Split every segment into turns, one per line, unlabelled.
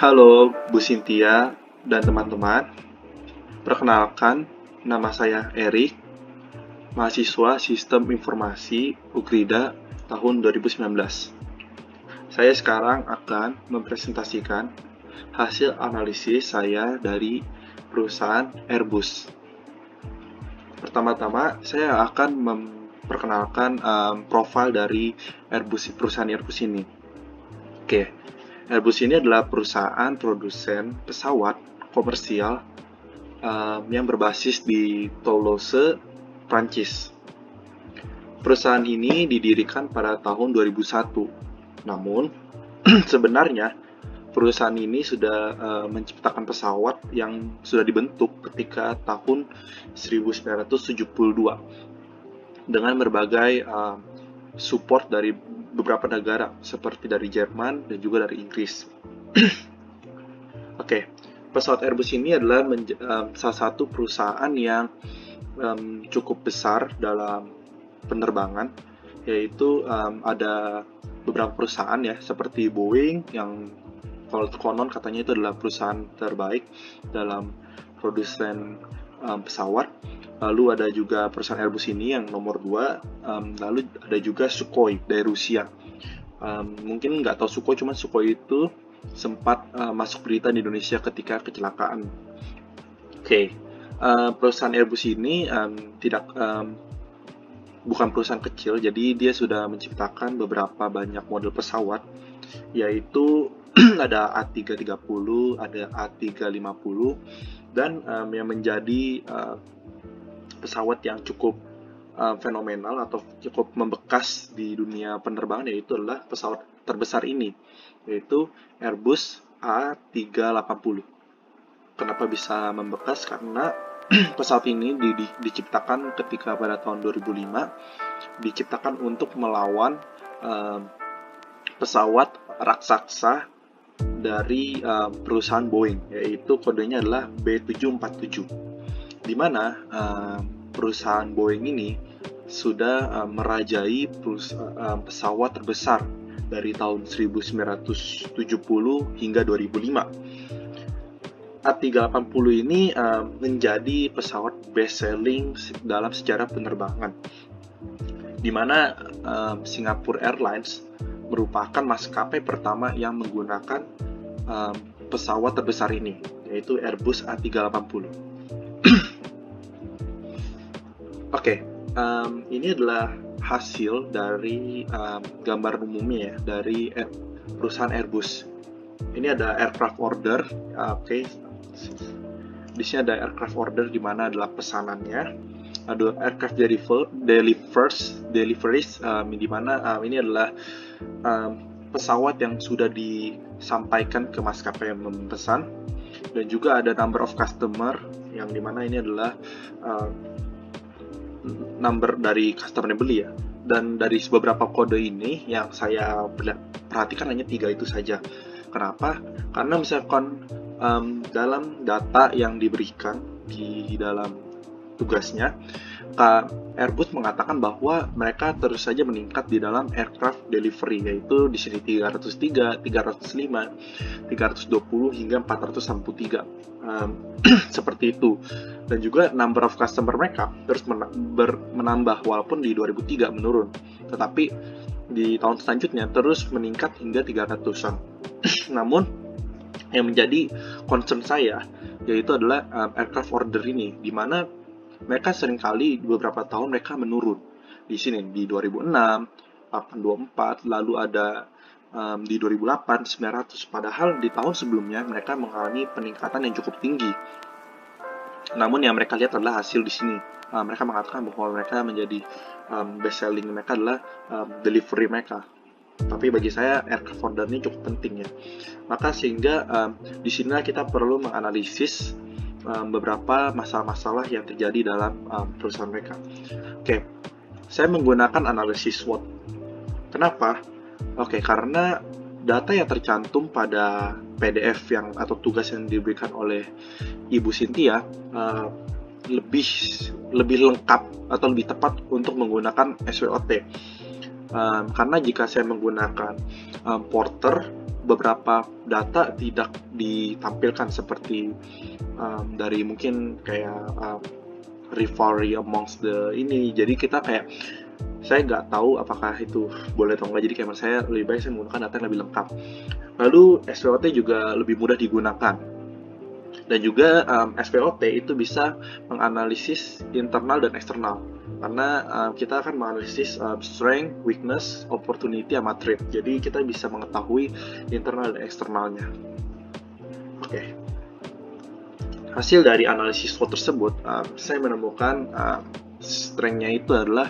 Halo, Bu Cynthia dan teman-teman. Perkenalkan, nama saya Erik, mahasiswa Sistem Informasi Ukrida tahun 2019. Saya sekarang akan mempresentasikan hasil analisis saya dari perusahaan Airbus. Pertama-tama, saya akan memperkenalkan profil dari perusahaan Airbus ini. Oke. Airbus ini adalah perusahaan produsen pesawat komersial yang berbasis di Toulouse, Prancis. Perusahaan ini didirikan pada tahun 2001. Namun, sebenarnya perusahaan ini sudah menciptakan pesawat yang sudah dibentuk ketika tahun 1972 dengan berbagai support dari beberapa negara seperti dari Jerman dan juga dari Inggris. Oke, pesawat Airbus ini adalah salah satu perusahaan yang cukup besar dalam penerbangan, yaitu ada beberapa perusahaan ya seperti Boeing yang kalau konon katanya itu adalah perusahaan terbaik dalam produsen pesawat. Lalu ada juga perusahaan Airbus ini yang nomor 2, lalu ada juga Sukhoi dari Rusia. Mungkin nggak tahu Sukhoi, cuman Sukhoi itu sempat masuk berita di Indonesia ketika kecelakaan. Oke. Perusahaan Airbus ini bukan perusahaan kecil, jadi dia sudah menciptakan beberapa banyak model pesawat, yaitu ada A330, ada A350, dan yang menjadi pesawat yang cukup fenomenal atau cukup membekas di dunia penerbangan, yaitu adalah pesawat terbesar ini, yaitu Airbus A380. Kenapa bisa membekas? Karena pesawat ini diciptakan ketika pada tahun 2005, diciptakan untuk melawan pesawat raksasa dari perusahaan Boeing, yaitu kodenya adalah B747, di mana perusahaan Boeing ini sudah merajai pesawat terbesar dari tahun 1970 hingga 2005. A380 ini menjadi pesawat best selling dalam sejarah penerbangan, di mana Singapore Airlines merupakan maskapai pertama yang menggunakan pesawat terbesar ini, yaitu Airbus A380. Oke, ini adalah hasil dari gambar umumnya ya dari perusahaan Airbus. Ini ada aircraft order, oke. Di sini ada aircraft order di mana adalah pesanannya. Ada aircraft deliveries, di mana ini adalah pesawat yang sudah disampaikan ke maskapai yang memesan, dan juga ada number of customer yang di mana ini adalah number dari customer yang beli ya. Dan dari beberapa kode ini yang saya perhatikan hanya 3 itu saja. Kenapa? Karena misalkan dalam data yang diberikan di dalam tugasnya, Airbus mengatakan bahwa mereka terus saja meningkat di dalam aircraft delivery, yaitu di sini 303, 305, 320 hingga 463. Seperti itu. Dan juga number of customer mereka terus menambah, walaupun di 2003 menurun, tetapi di tahun selanjutnya terus meningkat hingga 300-an. Namun yang menjadi concern saya yaitu adalah aircraft order ini, di mana mereka seringkali beberapa tahun mereka menurun. Di sini di 2006, 824, lalu ada di 2008 900, padahal di tahun sebelumnya mereka mengalami peningkatan yang cukup tinggi. Namun yang mereka lihat adalah hasil di sini. Mereka mengatakan bahwa mereka menjadi best selling mereka adalah delivery mereka. Tapi bagi saya aircraft order ini cukup penting ya. Maka sehingga di sini kita perlu menganalisis beberapa masalah-masalah yang terjadi dalam perusahaan mereka. Oke, saya menggunakan analisis SWOT. Kenapa? Oke, karena data yang tercantum pada PDF atau tugas yang diberikan oleh Ibu Cynthia lebih lengkap atau lebih tepat untuk menggunakan SWOT. Karena jika saya menggunakan Porter, beberapa data tidak ditampilkan seperti dari mungkin kayak rivalry amongst the ini. Jadi kita kayak, saya nggak tahu apakah itu boleh atau nggak. Jadi kayak menurut saya lebih baik saya menggunakan data yang lebih lengkap. Lalu SPOT juga lebih mudah digunakan. Dan juga SPOT itu bisa menganalisis internal dan eksternal. Karena kita akan menganalisis strength, weakness, opportunity, sama threat. Jadi kita bisa mengetahui internal dan eksternalnya. Oke. Hasil dari analisis SWOT tersebut, saya menemukan strength-nya itu adalah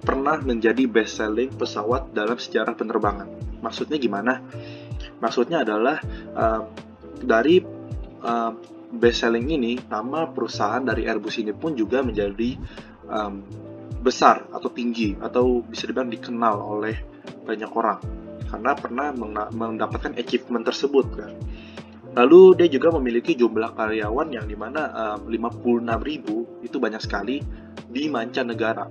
pernah menjadi best-selling pesawat dalam sejarah penerbangan. Maksudnya gimana? Maksudnya adalah dari best-selling ini, nama perusahaan dari Airbus ini pun juga menjadi besar atau tinggi, atau bisa dibilang dikenal oleh banyak orang karena pernah mendapatkan achievement tersebut kan. Lalu dia juga memiliki jumlah karyawan yang dimana 56.000 itu banyak sekali di mancanegara,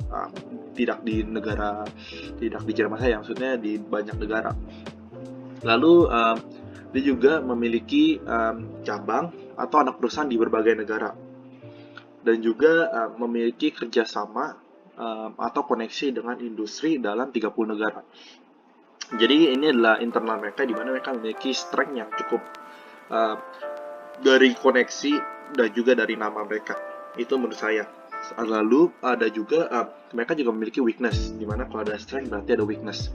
tidak di Jerman saya, maksudnya di banyak negara. Lalu dia juga memiliki cabang atau anak perusahaan di berbagai negara, dan juga memiliki kerjasama atau koneksi dengan industri dalam 30 negara. Jadi ini adalah internal mereka, di mana mereka memiliki strength yang cukup dari koneksi dan juga dari nama mereka. Itu menurut saya. Lalu ada juga mereka juga memiliki weakness, di mana kalau ada strength berarti ada weakness.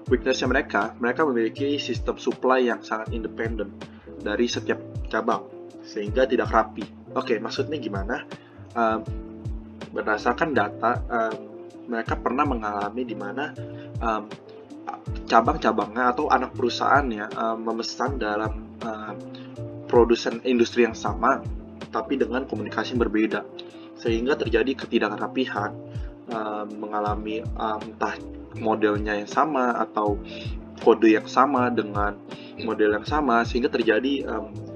Weaknessnya mereka memiliki sistem supply yang sangat independen dari setiap cabang, sehingga tidak rapi. Oke, maksudnya gimana? Berdasarkan data, mereka pernah mengalami di mana cabang-cabangnya atau anak perusahaannya memesan dalam produsen industri yang sama, tapi dengan komunikasi yang berbeda, sehingga terjadi ketidakrapihan, mengalami entah modelnya yang sama atau kode yang sama dengan model yang sama, sehingga terjadi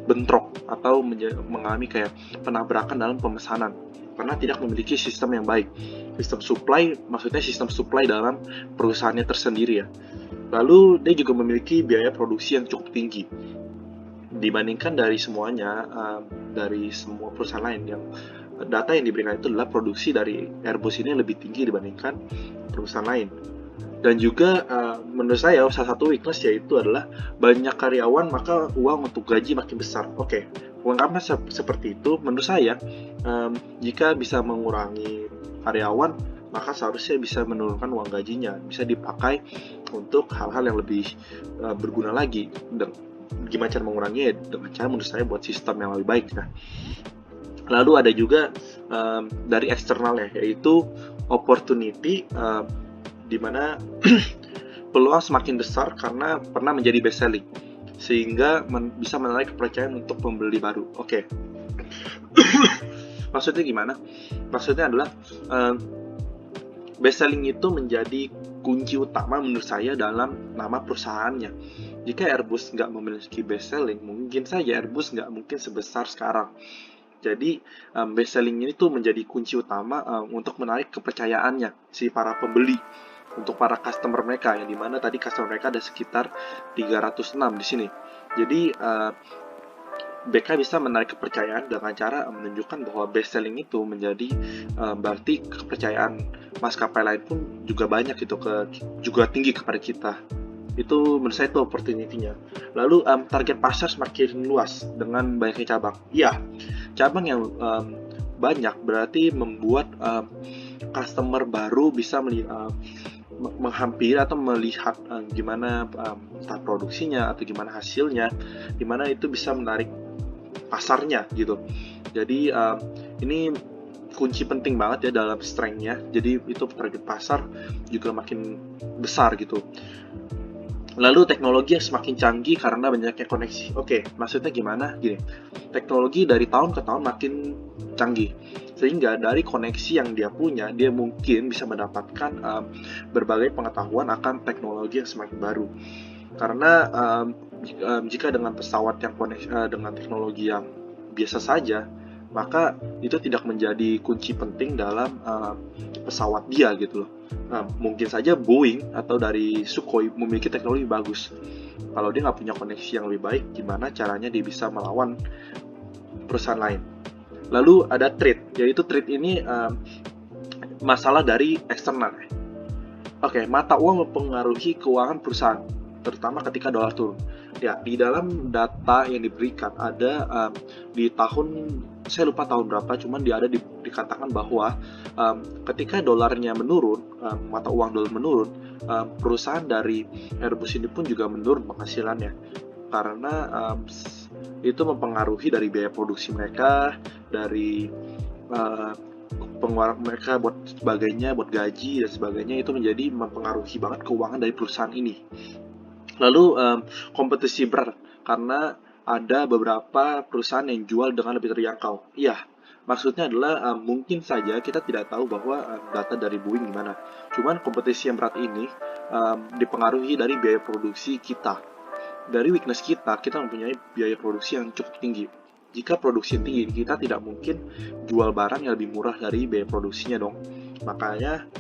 bentrok atau mengalami kayak penabrakan dalam pemesanan karena tidak memiliki sistem yang baik. Sistem supply, maksudnya sistem supply dalam perusahaannya tersendiri ya. Lalu dia juga memiliki biaya produksi yang cukup tinggi dibandingkan dari semuanya, dari semua perusahaan lain. Yang data yang diberikan itu adalah produksi dari Airbus ini lebih tinggi dibandingkan perusahaan lain. Dan juga menurut saya salah satu weakness yaitu adalah banyak karyawan maka uang untuk gaji makin besar. Oke, karena seperti itu menurut saya jika bisa mengurangi karyawan, maka seharusnya bisa menurunkan uang gajinya, bisa dipakai untuk hal-hal yang lebih berguna lagi. Dan gimana cara menguranginya? Dengan cara menurut saya buat sistem yang lebih baik. Nah, lalu ada juga dari eksternalnya, yaitu opportunity, di mana peluang semakin besar karena pernah menjadi best selling, sehingga bisa menarik kepercayaan untuk pembeli baru. Oke. Maksudnya gimana? Maksudnya adalah best selling itu menjadi kunci utama menurut saya dalam nama perusahaannya. Jika Airbus nggak memiliki best selling, mungkin saja Airbus nggak mungkin sebesar sekarang. Jadi best selling ini tuh menjadi kunci utama untuk menarik kepercayaannya si para pembeli, untuk para customer mereka, yang dimana tadi customer mereka ada sekitar 306 di sini. Jadi BK bisa menarik kepercayaan dengan cara menunjukkan bahwa best selling itu menjadi berarti kepercayaan maskapai lain pun juga banyak gitu, juga tinggi kepada kita. Itu menurut saya itu opportunity-nya. Lalu target pasar semakin luas dengan banyaknya cabang. Iya, cabang yang banyak berarti membuat customer baru bisa menghampiri atau melihat gimana entah produksinya atau gimana hasilnya, dimana itu bisa menarik pasarnya gitu. Jadi ini kunci penting banget ya dalam strength-nya. Jadi itu target pasar juga makin besar gitu. Lalu teknologi yang semakin canggih karena banyaknya koneksi. Oke, maksudnya gimana? Gini, teknologi dari tahun ke tahun makin canggih, sehingga dari koneksi yang dia punya, dia mungkin bisa mendapatkan berbagai pengetahuan akan teknologi yang semakin baru. Karena jika dengan pesawat yang dengan teknologi yang biasa saja, maka itu tidak menjadi kunci penting dalam pesawat dia gitu loh. Mungkin saja Boeing atau dari Sukhoi memiliki teknologi bagus, Kalau dia nggak punya koneksi yang lebih baik, gimana caranya dia bisa melawan perusahaan lain. Lalu ada trade, yaitu trade ini masalah dari eksternal. Oke, mata uang mempengaruhi keuangan perusahaan, terutama ketika dolar turun. Ya, di dalam data yang diberikan ada di tahun, saya lupa tahun berapa, cuman dikatakan bahwa ketika dolarnya menurun, mata uang dolar menurun, perusahaan dari Airbus ini pun juga menurun penghasilannya, karena itu mempengaruhi dari biaya produksi mereka, dari pengeluaran mereka buat sebagainya, buat gaji dan sebagainya, itu menjadi mempengaruhi banget keuangan dari perusahaan ini. Lalu kompetisi berat karena ada beberapa perusahaan yang jual dengan lebih terjangkau. Iya, maksudnya adalah mungkin saja kita tidak tahu bahwa data dari Boeing gimana. Cuman kompetisi yang berat ini dipengaruhi dari biaya produksi kita. Dari weakness kita mempunyai biaya produksi yang cukup tinggi. Jika produksi tinggi, kita tidak mungkin jual barang yang lebih murah dari biaya produksinya dong. Makanya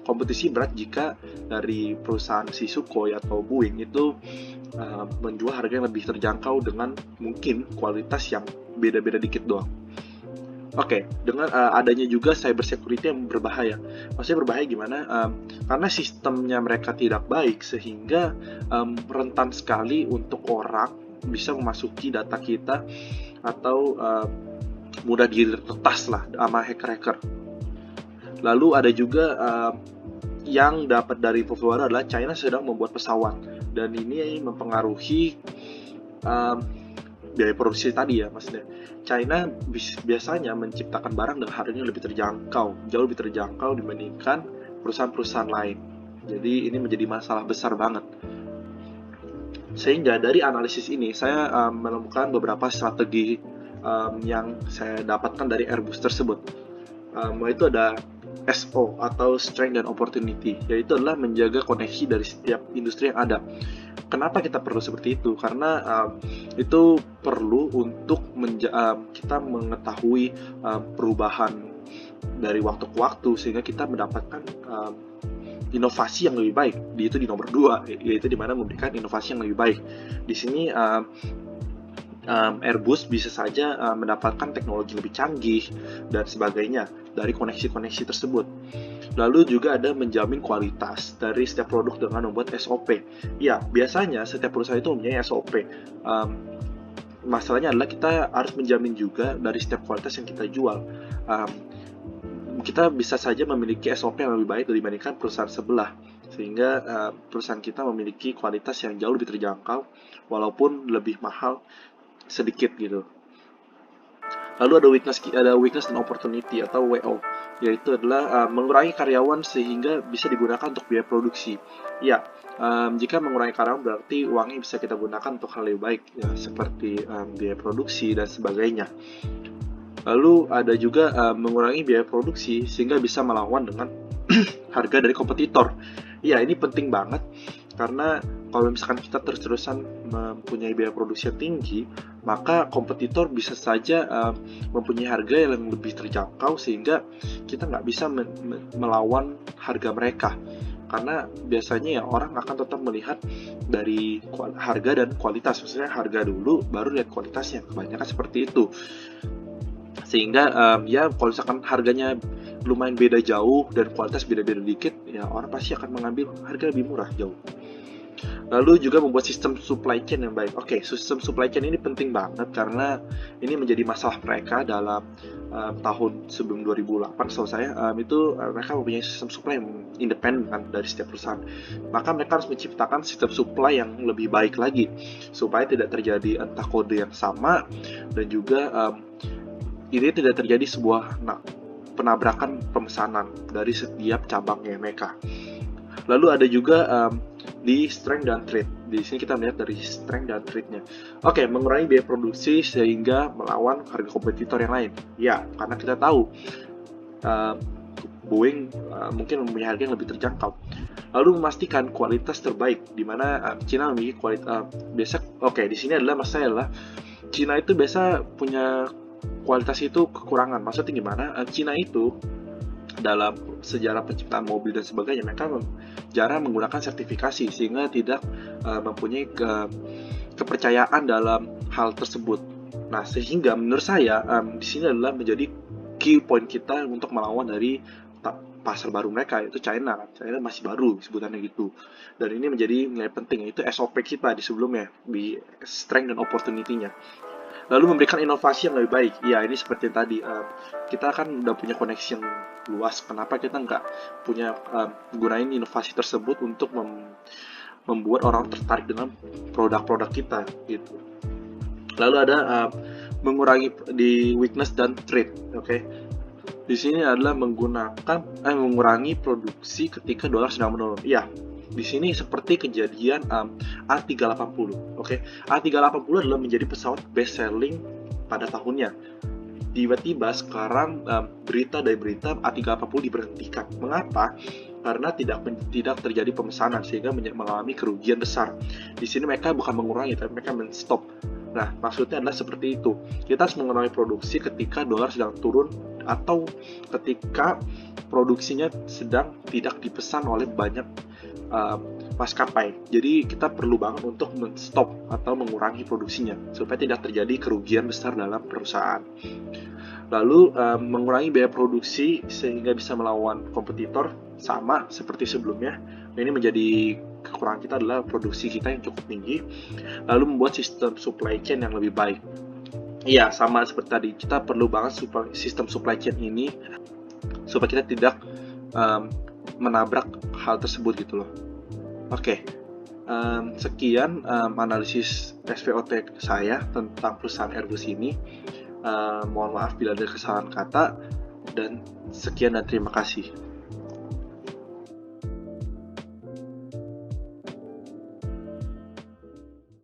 kompetisi berat jika dari perusahaan si Sukhoi atau Boeing itu menjual harga yang lebih terjangkau dengan mungkin kualitas yang beda-beda dikit doang. Oke, dengan adanya juga cyber security yang berbahaya. Maksudnya berbahaya gimana? Karena sistemnya mereka tidak baik sehingga rentan sekali untuk orang bisa memasuki data kita atau mudah diretas lah sama hacker-hacker. Lalu ada juga yang dapat dari info luar adalah China sedang membuat pesawat, dan ini mempengaruhi biaya produksi tadi ya, maksudnya. China biasanya menciptakan barang dengan harganya lebih terjangkau, jauh lebih terjangkau dibandingkan perusahaan-perusahaan lain. Jadi ini menjadi masalah besar banget. Sehingga dari analisis ini saya menemukan beberapa strategi yang saya dapatkan dari Airbus tersebut. Itu ada SO atau Strength and Opportunity, yaitu adalah menjaga koneksi dari setiap industri yang ada. Kenapa kita perlu seperti itu? Karena itu perlu untuk kita mengetahui perubahan dari waktu ke waktu, sehingga kita mendapatkan inovasi yang lebih baik. Itu di nomor 2, yaitu dimana memberikan inovasi yang lebih baik. Di sini Airbus bisa saja mendapatkan teknologi lebih canggih dan sebagainya dari koneksi-koneksi tersebut. Lalu juga ada menjamin kualitas dari setiap produk dengan membuat SOP. Ya, biasanya setiap perusahaan itu mempunyai SOP. Masalahnya adalah kita harus menjamin juga dari setiap kualitas yang kita jual. Kita bisa saja memiliki SOP yang lebih baik dibandingkan perusahaan sebelah, sehingga perusahaan kita memiliki kualitas yang jauh lebih terjangkau walaupun lebih mahal sedikit gitu. Lalu ada weakness dan opportunity atau WO, yaitu adalah mengurangi karyawan sehingga bisa digunakan untuk biaya produksi. Ya, jika mengurangi karyawan berarti uangnya bisa kita gunakan untuk hal lebih baik, ya, seperti biaya produksi dan sebagainya. Lalu ada juga mengurangi biaya produksi sehingga bisa melawan dengan harga dari kompetitor. Ya, ini penting banget karena kalau misalkan kita terus-terusan mempunyai biaya produksi yang tinggi, maka kompetitor bisa saja mempunyai harga yang lebih terjangkau sehingga kita nggak bisa melawan harga mereka. Karena biasanya ya orang akan tetap melihat dari harga dan kualitas, maksudnya harga dulu baru lihat kualitasnya, kebanyakan seperti itu. Sehingga ya kalau misalkan harganya lumayan beda jauh dan kualitas beda-beda dikit, ya orang pasti akan mengambil harga lebih murah jauh. Lalu juga membuat sistem supply chain yang baik. Oke, sistem supply chain ini penting banget karena ini menjadi masalah mereka dalam tahun sebelum 2008. Setahu saya itu mereka mempunyai sistem supply yang independen kan dari setiap perusahaan. Maka mereka harus menciptakan sistem supply yang lebih baik lagi supaya tidak terjadi entah kode yang sama dan juga ini tidak terjadi sebuah penabrakan pemesanan dari setiap cabangnya mereka. Lalu ada juga di strength dan trade. Di sini kita melihat dari strength dan trade-nya. Oke, mengurangi biaya produksi sehingga melawan harga kompetitor yang lain. Ya, karena kita tahu Boeing mungkin mempunyai harga yang lebih terjangkau. Lalu memastikan kualitas terbaik, di mana Cina memiliki kualitas di sini maksudnya adalah Cina itu biasa punya kualitas itu kekurangan. Maksudnya gimana? Cina itu dalam sejarah penciptaan mobil dan sebagainya, mereka jarang menggunakan sertifikasi sehingga tidak mempunyai kepercayaan dalam hal tersebut. Nah, sehingga menurut saya di sini adalah menjadi key point kita untuk melawan dari pasar baru mereka, yaitu China. China masih baru sebutannya gitu. Dan ini menjadi nilai penting, yaitu SOP kita di sebelumnya, di strength dan opportunity-nya. Lalu memberikan inovasi yang lebih baik. Ya, ini seperti tadi, kita kan udah punya koneksi yang luas. Kenapa kita nggak punya gunain inovasi tersebut untuk membuat orang tertarik dengan produk-produk kita gitu. Lalu ada mengurangi di weakness dan trade, oke? Di sini adalah mengurangi produksi ketika dolar sedang menurun. Ya, di sini seperti kejadian A380, oke? A380 adalah menjadi pesawat best selling pada tahunnya. Tiba-tiba sekarang berita A380 diberhentikan. Mengapa? Karena tidak terjadi pemesanan sehingga mengalami kerugian besar. Di sini mereka bukan mengurangi, tapi mereka men-stop. Nah, maksudnya adalah seperti itu. Kita harus mengurangi produksi ketika dolar sedang turun atau ketika produksinya sedang tidak dipesan oleh banyak maskapai. Jadi kita perlu banget untuk men-stop atau mengurangi produksinya supaya tidak terjadi kerugian besar dalam perusahaan. Lalu mengurangi biaya produksi sehingga bisa melawan kompetitor sama seperti sebelumnya. Ini menjadi kekurangan kita adalah produksi kita yang cukup tinggi. Lalu membuat sistem supply chain yang lebih baik. Iya, sama seperti tadi, kita perlu banget sistem supply chain ini supaya kita tidak menabrak hal tersebut gitu loh. Oke. Sekian analisis SVOT saya tentang perusahaan Airbus ini. Mohon maaf bila ada kesalahan kata, dan sekian dan terima kasih.